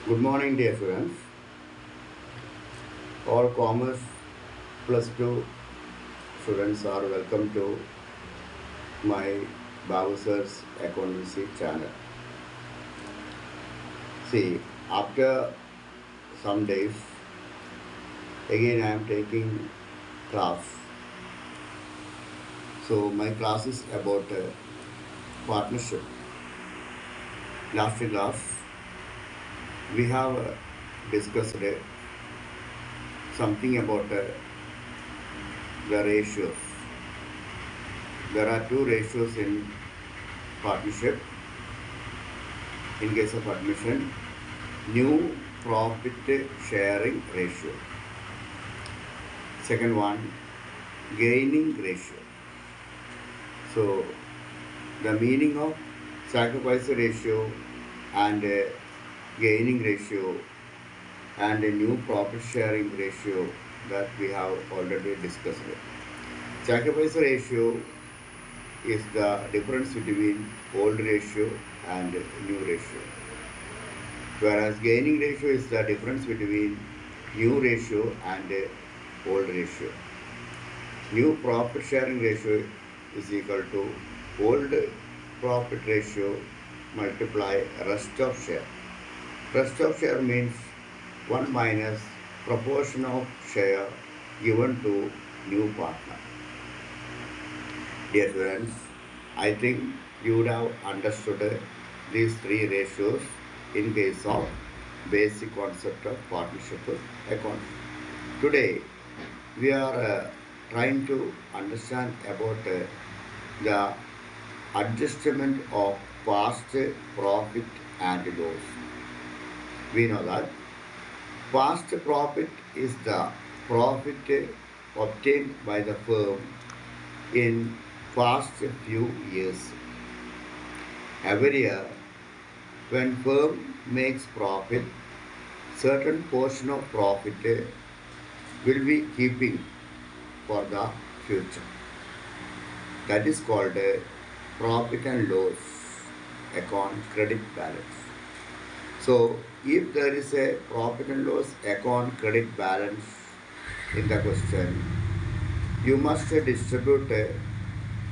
Good morning, dear students. All commerce plus two students are welcome to my Babu Sir's Accountancy channel. See, after some days, again I am taking class. So my class is about partnership. Last class, we have discussed something about the ratios. There are two ratios in partnership. In case of admission, new profit sharing ratio. Second one, gaining ratio. So the meaning of sacrifice ratio and gaining ratio and a new profit sharing ratio that we have already discussed. Sacrifice ratio is the difference between old ratio and new ratio, whereas gaining ratio is the difference between new ratio and old ratio. New profit sharing ratio is equal to old profit ratio multiply rest of share. Rest of share means 1 minus proportion of share given to new partner. Dear friends, I think you would have understood these three ratios in case of basic concept of partnership account. Today, we are trying to understand about the adjustment of past profit and loss. We know that past profit is the profit obtained by the firm in past few years. Every year, when firm makes profit, certain portion of profit will be keeping for the future. That is called a profit and loss account credit balance. So, if there is a profit and loss account credit balance in the question, you must distribute a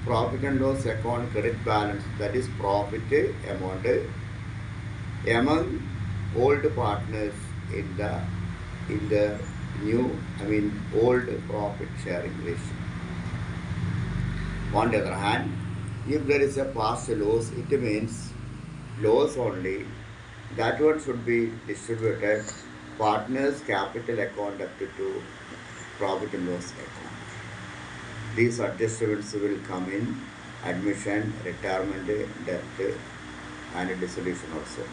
profit and loss account credit balance, that is profit amount, among old partners in the old profit sharing ratio. On the other hand, if there is a past loss, it means loss only. That one should be distributed partners capital account up to profit and loss account. These adjustments will come in admission, retirement, death, and dissolution also.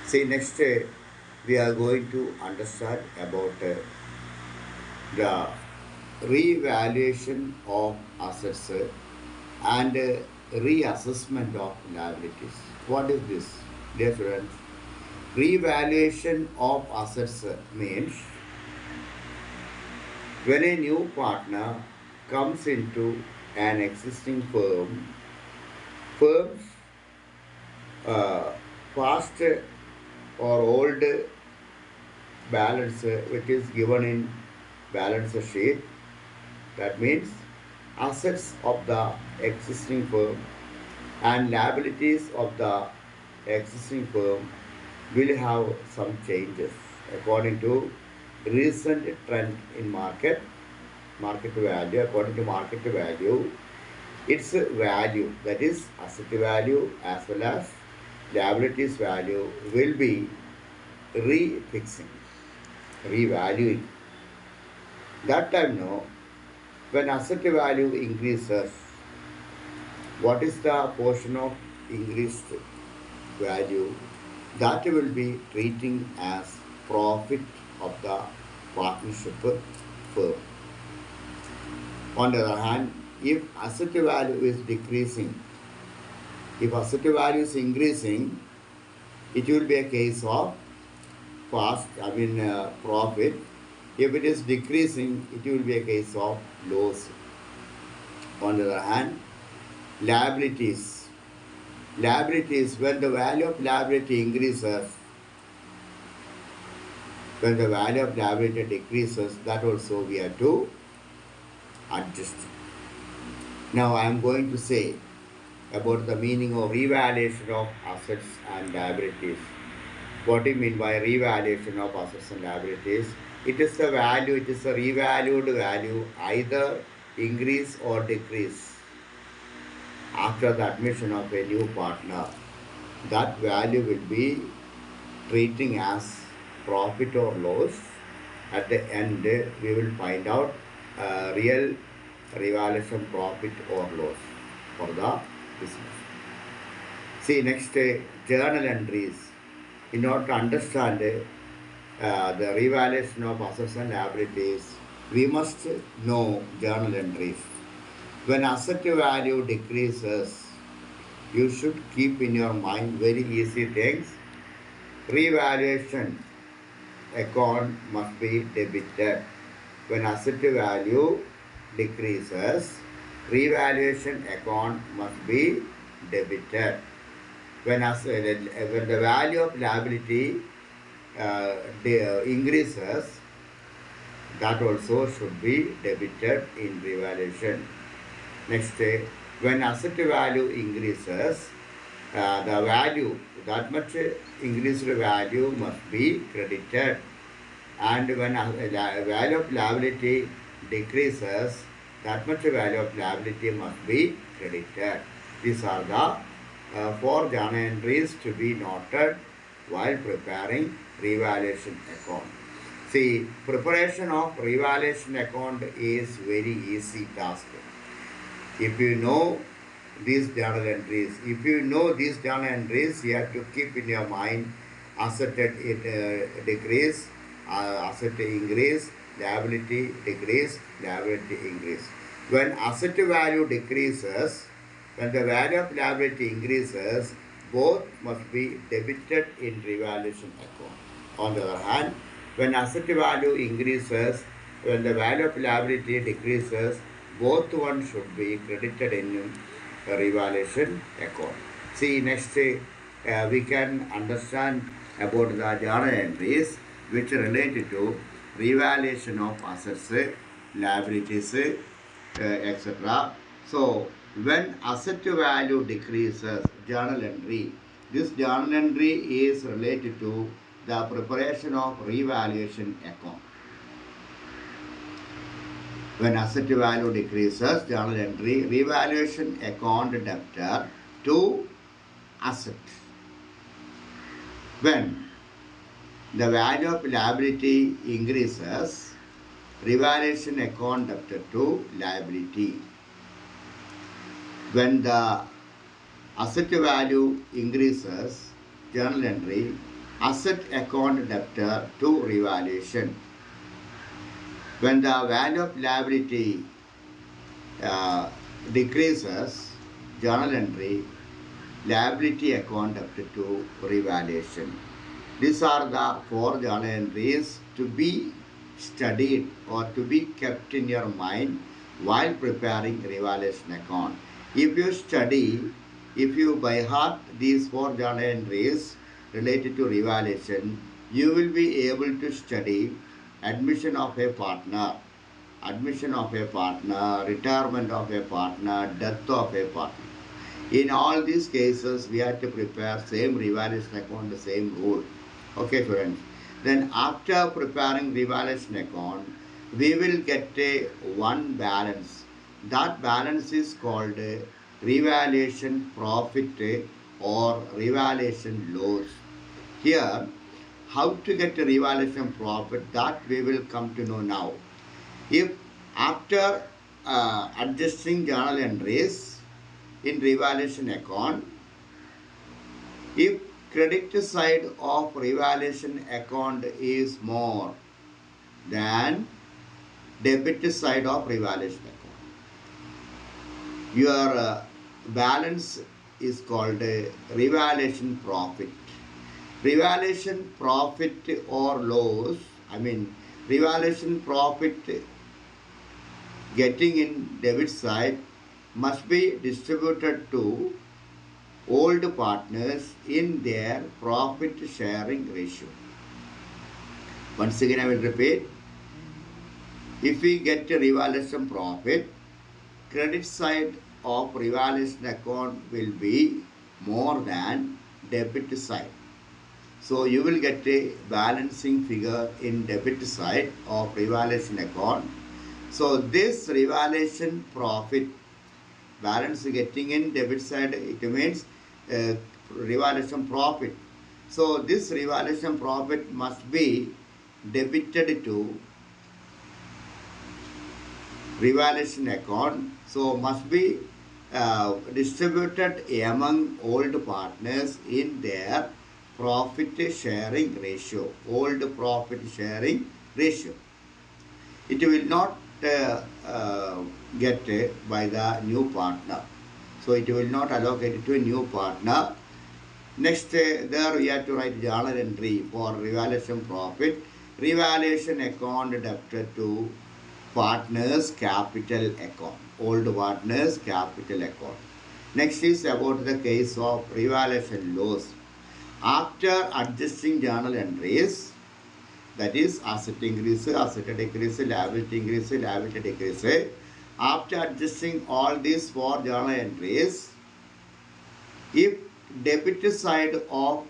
See, next we are going to understand about the revaluation of assets and reassessment of liabilities. What is this? Dear friends, revaluation of assets means when a new partner comes into an existing firm, firm's past or old balance which is given in balance sheet, that means assets of the existing firm and liabilities of the existing firm will have some changes according to recent trend in market value. According to market value, its value, that is asset value as well as liabilities value, will be refixing, revaluing. That time now, when asset value increases, what is the portion of increased value that will be treating as profit of the partnership firm. On the other hand, if asset value is decreasing, if asset value is increasing, it will be a case of profit. If it is decreasing, it will be a case of loss. On the other hand, liabilities, when the value of liability increases, When the value of liability decreases, that also we have to adjust. Now I am going to say about the meaning of revaluation of assets and liabilities. What do you mean by revaluation of assets and liabilities? It is the value, it is a revalued value, either increase or decrease after the admission of a new partner. That value will be treating as profit or loss. At the end, we will find out real revaluation profit or loss for the business. See, next, journal entries. In order to understand the revaluation of assets and liabilities, we must know journal entries. When asset value decreases, you should keep in your mind very easy things. Revaluation account must be debited. When asset value decreases, revaluation account must be debited. When the value of liability increases, that also should be debited in revaluation. Next, when asset value increases, the value, that much increased value must be credited. And when value of liability decreases, that much value of liability must be credited. These are the 4 journal entries to be noted while preparing revaluation account. See, preparation of revaluation account is very easy task. If you know these journal entries, you have to keep in your mind asset decrease, asset increase, liability decrease, liability increase. When asset value decreases, when the value of liability increases, both must be debited in revaluation account. On the other hand, when asset value increases, when the value of liability decreases, both one should be credited in revaluation account. See, next we can understand about the journal entries which relate to revaluation of assets, liabilities, etc. So, when asset value decreases, journal entry. This journal entry is related to the preparation of revaluation account. When asset value decreases, journal entry, revaluation account debtor to asset. When the value of liability increases, revaluation account debtor to liability. When the asset value increases, journal entry, asset account debtor to revaluation. When the value of liability decreases, journal entry, liability account debtor to revaluation. These are the 4 journal entries to be studied or to be kept in your mind while preparing revaluation account. If you study, if you by heart these 4 journal entries related to revaluation, you will be able to study admission of a partner, retirement of a partner, death of a partner. In all these cases, we have to prepare same revaluation account, the same rule. Okay, friends. Then after preparing revaluation account, we will get one balance. That balance is called revaluation profit or revaluation loss. Here, how to get a revaluation profit, that we will come to know now. If after adjusting journal entries in revaluation account, if credit side of revaluation account is more than debit side of revaluation account, your balance is called revaluation profit. Revaluation profit or loss, revaluation profit getting in debit side must be distributed to old partners in their profit sharing ratio. Once again I will repeat. If we get a revaluation profit, credit side of revaluation account will be more than debit side. So you will get a balancing figure in debit side of revaluation account. So this revaluation profit balance getting in debit side, it means revaluation profit. So this revaluation profit must be debited to revaluation account. So must be distributed among old partners in their profit sharing ratio. Old profit sharing ratio. It will not get by the new partner. So it will not allocate it to a new partner. Next, there we have to write journal entry for revaluation profit. Revaluation account debited to partners capital account. Old partners capital account. Next is about the case of revaluation loss. After adjusting journal entries, that is asset increase, asset decrease, liability increase, liability decrease. After adjusting all these four journal entries, if debit side of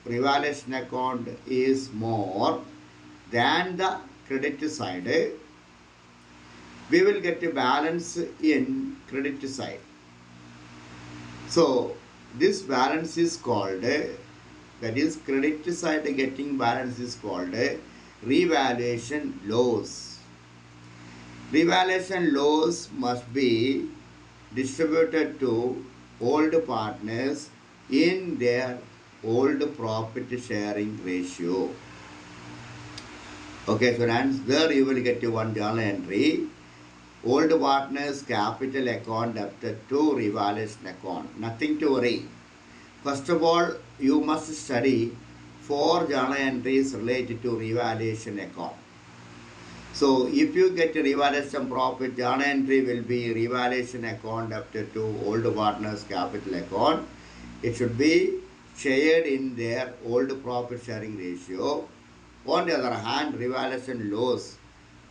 revaluation account is more than the credit side, we will get a balance in credit side. So this balance is called, that is credit side getting balance is called revaluation loss. Revaluation loss must be distributed to old partners in their old profit sharing ratio. Okay, so there you will get one journal entry. Old partners capital account debited to revaluation account. Nothing to worry. First of all, you must study 4 journal entries related to revaluation account. So if you get a revaluation profit, journal entry will be revaluation account debited to old partners capital account. It should be shared in their old profit sharing ratio. On the other hand, revaluation loss.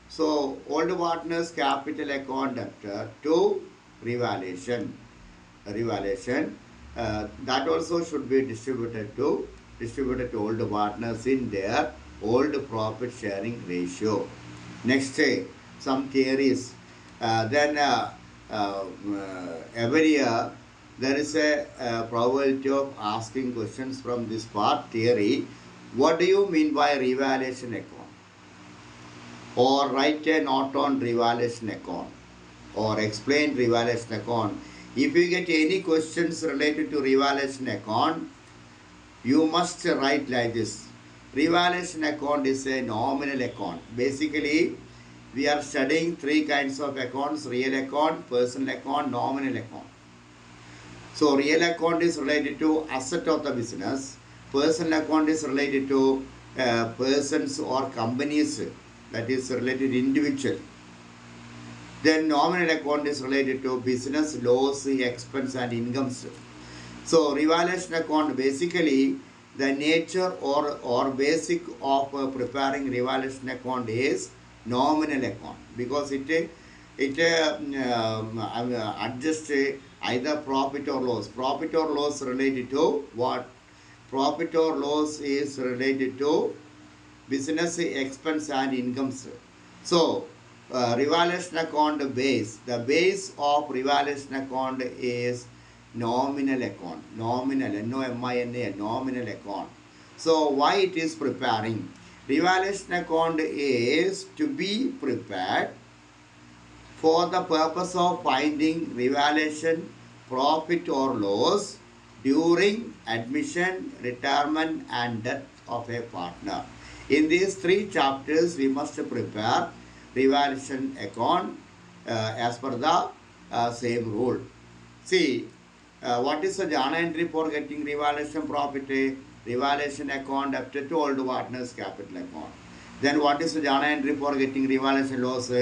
So old partners capital account debited to revaluation. That also should be distributed to old partners in their old profit sharing ratio. Next, some theories. Every year there is a probability of asking questions from this part theory. What do you mean by revaluation account? Or write a note on revaluation account, or explain revaluation account. If you get any questions related to revaluation account, you must write like this. Revaluation account is a nominal account. Basically, we are studying 3 kinds of accounts: real account, personal account, nominal account. So real account is related to asset of the business. Personal account is related to persons or companies, that is related to individual. Then nominal account is related to business, loss, expense and incomes. So revaluation account, basically the nature or basic of preparing revaluation account is nominal account, because it adjusts either profit or loss. Profit or loss related to what? Profit or loss is related to business, expense and incomes. So revaluation account base, the base of revaluation account is nominal account. Nominal, N-O-M-I-N-A, nominal account. So why it is preparing? Revaluation account is to be prepared for the purpose of finding revaluation profit or loss during admission, retirement and death of a partner. In these 3 chapters, we must prepare revaluation account as per the same rule. See, what is the journal entry for getting revaluation profit? Revaluation account debited to old partners capital account. Then what is the journal entry for getting revaluation loss?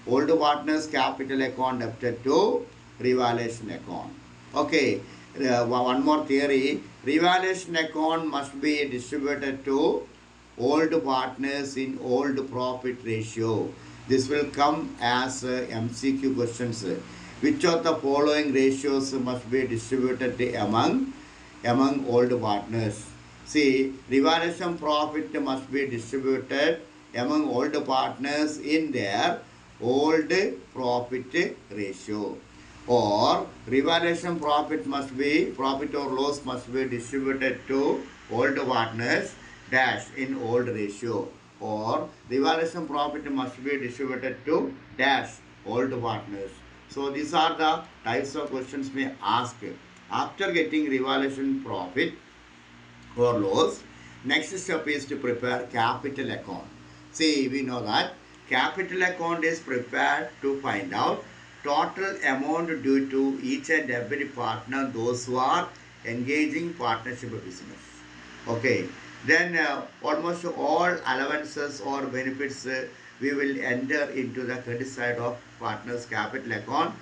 Old partners capital account debited to revaluation account. Okay, one more theory. Revaluation account must be distributed to old partners in old profit ratio. This will come as MCQ questions. Which of the following ratios must be distributed among old partners? See, revaluation profit must be distributed among old partners in their old profit ratio, or revaluation profit or loss must be distributed to old partners dash in old ratio, or revaluation profit must be distributed to dash old partners. So these are the types of questions we ask after getting revaluation profit or loss. Next step is to prepare capital account. See, we know that capital account is prepared to find out total amount due to each and every partner, those who are engaging partnership business. Okay, then almost all allowances or benefits we will enter into the credit side of partners capital account.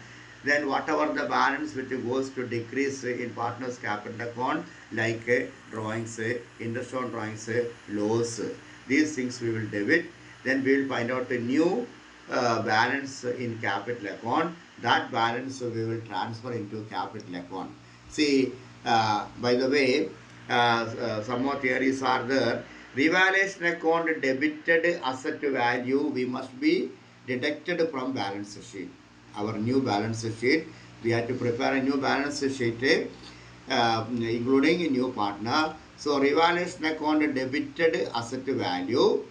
Then whatever the balance which goes to decrease in partners capital account, like drawings, interest on drawings, loss, these things we will debit. Then we will find out a new balance in capital account. That balance we will transfer into capital account. See, by the way, some more theories are there. Revaluation account debited asset value we must be deducted from balance sheet. Our new balance sheet, we have to prepare a new balance sheet including a new partner. So revaluation account debited asset value,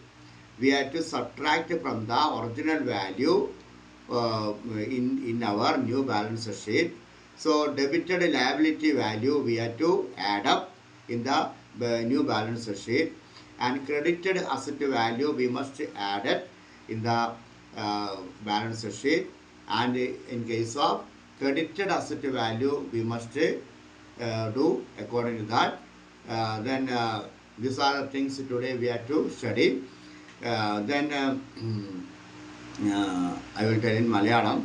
we have to subtract from the original value in our new balance sheet. So debited liability value we have to add up in the new balance sheet, and credited asset value we must add it in the balance sheet. And in case of credited asset value we must do according to that. Then these are the things today we have to study. Then I will tell in Malayalam.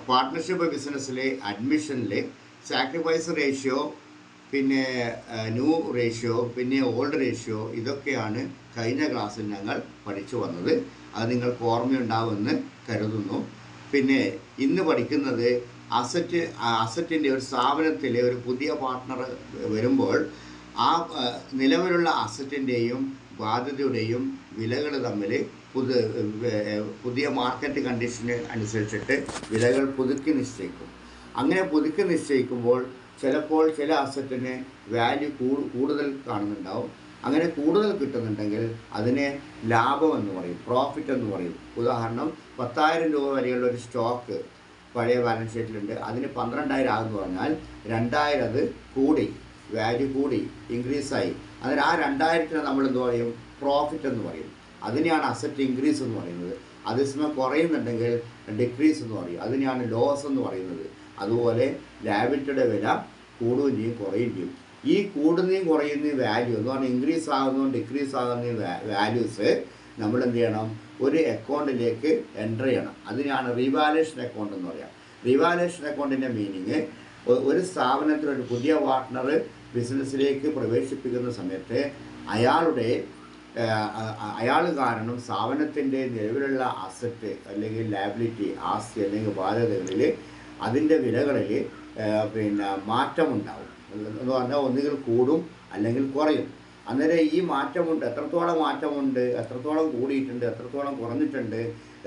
Partnership ബിസിനസ്സിലെ അഡ്മിഷനിൽ sacrifice ratio, പിന്നെ new ratio, പിന്നെ old ratio, ഇതൊക്കെയാണ് കഴിഞ്ഞ ക്ലാസ്സിൽ ഞങ്ങൾ പഠിച്ചു വന്നത്. അത് നിങ്ങൾക്ക് ഓർമ്മയുണ്ടാവുമെന്ന് കരുതുന്നു. പിന്നെ ഇന്ന് പഠിക്കുന്നത് അസറ്റിൻ്റെ ഒരു സ്ഥാപനത്തിൽ ഒരു പുതിയ പാർട്ട്ണർ വരുമ്പോൾ ആ നിലവിലുള്ള അസറ്റിൻ്റെയും ബാധ്യതയുടെയും വിലകൾ തമ്മിൽ പുതിയ മാർക്കറ്റ് കണ്ടീഷന് അനുസരിച്ചിട്ട് വിലകൾ പുതുക്കി നിശ്ചയിക്കും. അങ്ങനെ പുതുക്കി നിശ്ചയിക്കുമ്പോൾ ചിലപ്പോൾ ചില അസറ്റിന് വാല്യൂ കൂടുതൽ കാണുന്നുണ്ടാവും. അങ്ങനെ കൂടുതൽ കിട്ടുന്നുണ്ടെങ്കിൽ അതിനെ ലാഭം എന്ന് പറയും, പ്രോഫിറ്റ് എന്ന് പറയും. ഉദാഹരണം, 10,000 രൂപ വരെയുള്ള ഒരു സ്റ്റോക്ക് പഴയ ബാലൻസ് ഷീറ്റിലുണ്ട്, അതിന് 12,000 ആകുമെന്ന് പറഞ്ഞാൽ 2,000 അത് കൂടി, വാല്യൂ കൂടി, ഇൻക്രീസായി. അതിന് ആ 2,000-ന് നമ്മൾ എന്ത് പറയും? പ്രോഫിറ്റ് എന്ന് പറയും. അതിനെയാണ് അസറ്റ് ഇൻക്രീസ് എന്ന് പറയുന്നത്. അതേസമയം കുറയുന്നുണ്ടെങ്കിൽ ഡിക്രീസ് എന്ന് പറയും. അതിനെയാണ് ലോസ് എന്ന് പറയുന്നത്. അതുപോലെ ലാബിലിറ്റിയുടെ വില കൂടുകയും ചെയ്യും, കുറയുകയും ചെയ്യും. ഈ കൂടുന്നതും കുറയുന്നതും വാല്യൂ എന്ന് പറഞ്ഞാൽ ഇൻക്രീസ് ആകുന്നതും ഡിക്രീസ് ആകുന്നതും വാല്യൂസ് നമ്മൾ എന്ത് ചെയ്യണം? ഒരു അക്കൗണ്ടിലേക്ക് എൻ്റർ ചെയ്യണം. അതിനാണ് റിവാലുവേഷൻ അക്കൗണ്ട് എന്ന് പറയാം. റിവാലുവേഷൻ അക്കൗണ്ടിൻ്റെ മീനിങ്, ഒരു സ്ഥാപനത്തിൽ ഒരു പുതിയ പാർട്ട്ണർ ബിസിനസ്സിലേക്ക് പ്രവേശിപ്പിക്കുന്ന സമയത്ത് അയാൾ കാരണം സ്ഥാപനത്തിൻ്റെ നിലവിലുള്ള അസറ്റ് അല്ലെങ്കിൽ ലയബിലിറ്റി, ആസ്തി അല്ലെങ്കിൽ ബാധ്യതകളിൽ അതിൻ്റെ വിലകളിൽ മാറ്റമുണ്ടാവും. എന്ന് പറഞ്ഞാൽ ഒന്നുകിൽ കൂടും അല്ലെങ്കിൽ കുറയും. അന്നേരം ഈ മാറ്റമുണ്ട്, എത്രത്തോളം മാറ്റമുണ്ട്, എത്രത്തോളം കൂടിയിട്ടുണ്ട്, എത്രത്തോളം കുറഞ്ഞിട്ടുണ്ട്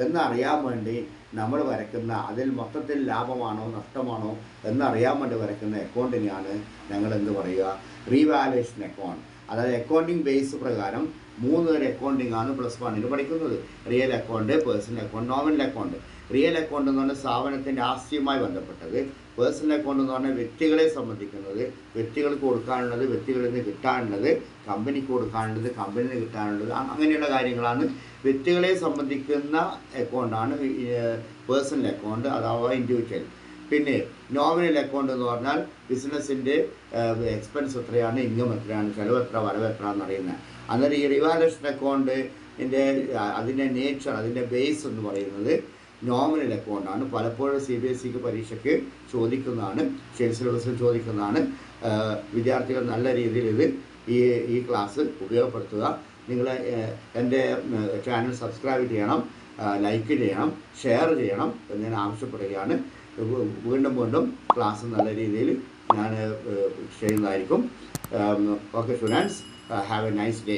എന്നറിയാൻ വേണ്ടി നമ്മൾ വരയ്ക്കുന്ന, അതിൽ മൊത്തത്തിൽ ലാഭമാണോ നഷ്ടമാണോ എന്നറിയാൻ വേണ്ടി വരയ്ക്കുന്ന അക്കൗണ്ടിനെയാണ് ഞങ്ങൾ എന്ത് പറയുക? Revaluation account. അതായത് അക്കൗണ്ടിങ് ബേസ് പ്രകാരം 3 തരം അക്കൗണ്ടിങ് ആണ് +1 പഠിക്കുന്നത്. Real account, personal account, nominal account. Real account എന്ന് പറഞ്ഞാൽ സ്ഥാപനത്തിൻ്റെ ആസ്തിയുമായി ബന്ധപ്പെട്ടത്. പേഴ്സണൽ അക്കൗണ്ട് എന്ന് പറഞ്ഞാൽ വ്യക്തികളെ സംബന്ധിക്കുന്നത്, വ്യക്തികൾക്ക് കൊടുക്കാനുള്ളത്, വ്യക്തികളിൽ നിന്ന് കിട്ടാനുള്ളത്, കമ്പനിക്ക് കൊടുക്കാനുള്ളത്, കമ്പനിയിൽ നിന്ന് കിട്ടാനുള്ളത്, അങ്ങനെയുള്ള കാര്യങ്ങളാണ് വ്യക്തികളെ സംബന്ധിക്കുന്ന അക്കൗണ്ടാണ് പേഴ്സണൽ അക്കൗണ്ട്, അഥവാ ഇൻഡിവിജ്വൽ. പിന്നെ നോമിനൽ അക്കൗണ്ട് എന്ന് പറഞ്ഞാൽ ബിസിനസ്സിൻ്റെ എക്സ്പെൻസ് എത്രയാണ്, ഇൻകം എത്രയാണ്, ചിലവ് എത്ര, വരവ് എത്ര എന്നറിയുന്നത്. അന്നേരം ഈ റിവാലുവേഷൻ അക്കൗണ്ടിൻ്റെ അതിൻ്റെ നേച്ചർ, അതിൻ്റെ ബേസ് എന്ന് പറയുന്നത് നോമിനൽ അക്കൗണ്ടാണ്. പലപ്പോഴും CBSEക്ക് പരീക്ഷയ്ക്ക് ചോദിക്കുന്നതാണ്, സ്റ്റേറ്റ് സിലബസിൽ ചോദിക്കുന്നതാണ്. വിദ്യാർത്ഥികൾ നല്ല രീതിയിൽ ഇത് ഈ ക്ലാസ് ഉപയോഗപ്പെടുത്തുക. നിങ്ങൾ എൻ്റെ ചാനൽ സബ്സ്ക്രൈബ് ചെയ്യണം, ലൈക്ക് ചെയ്യണം, ഷെയർ ചെയ്യണം എന്ന് ഞാൻ ആവശ്യപ്പെടുകയാണ്. വീണ്ടും ക്ലാസ് നല്ല രീതിയിൽ ഞാൻ ചെയ്യുന്നതായിരിക്കും. Okay students, have A nice day.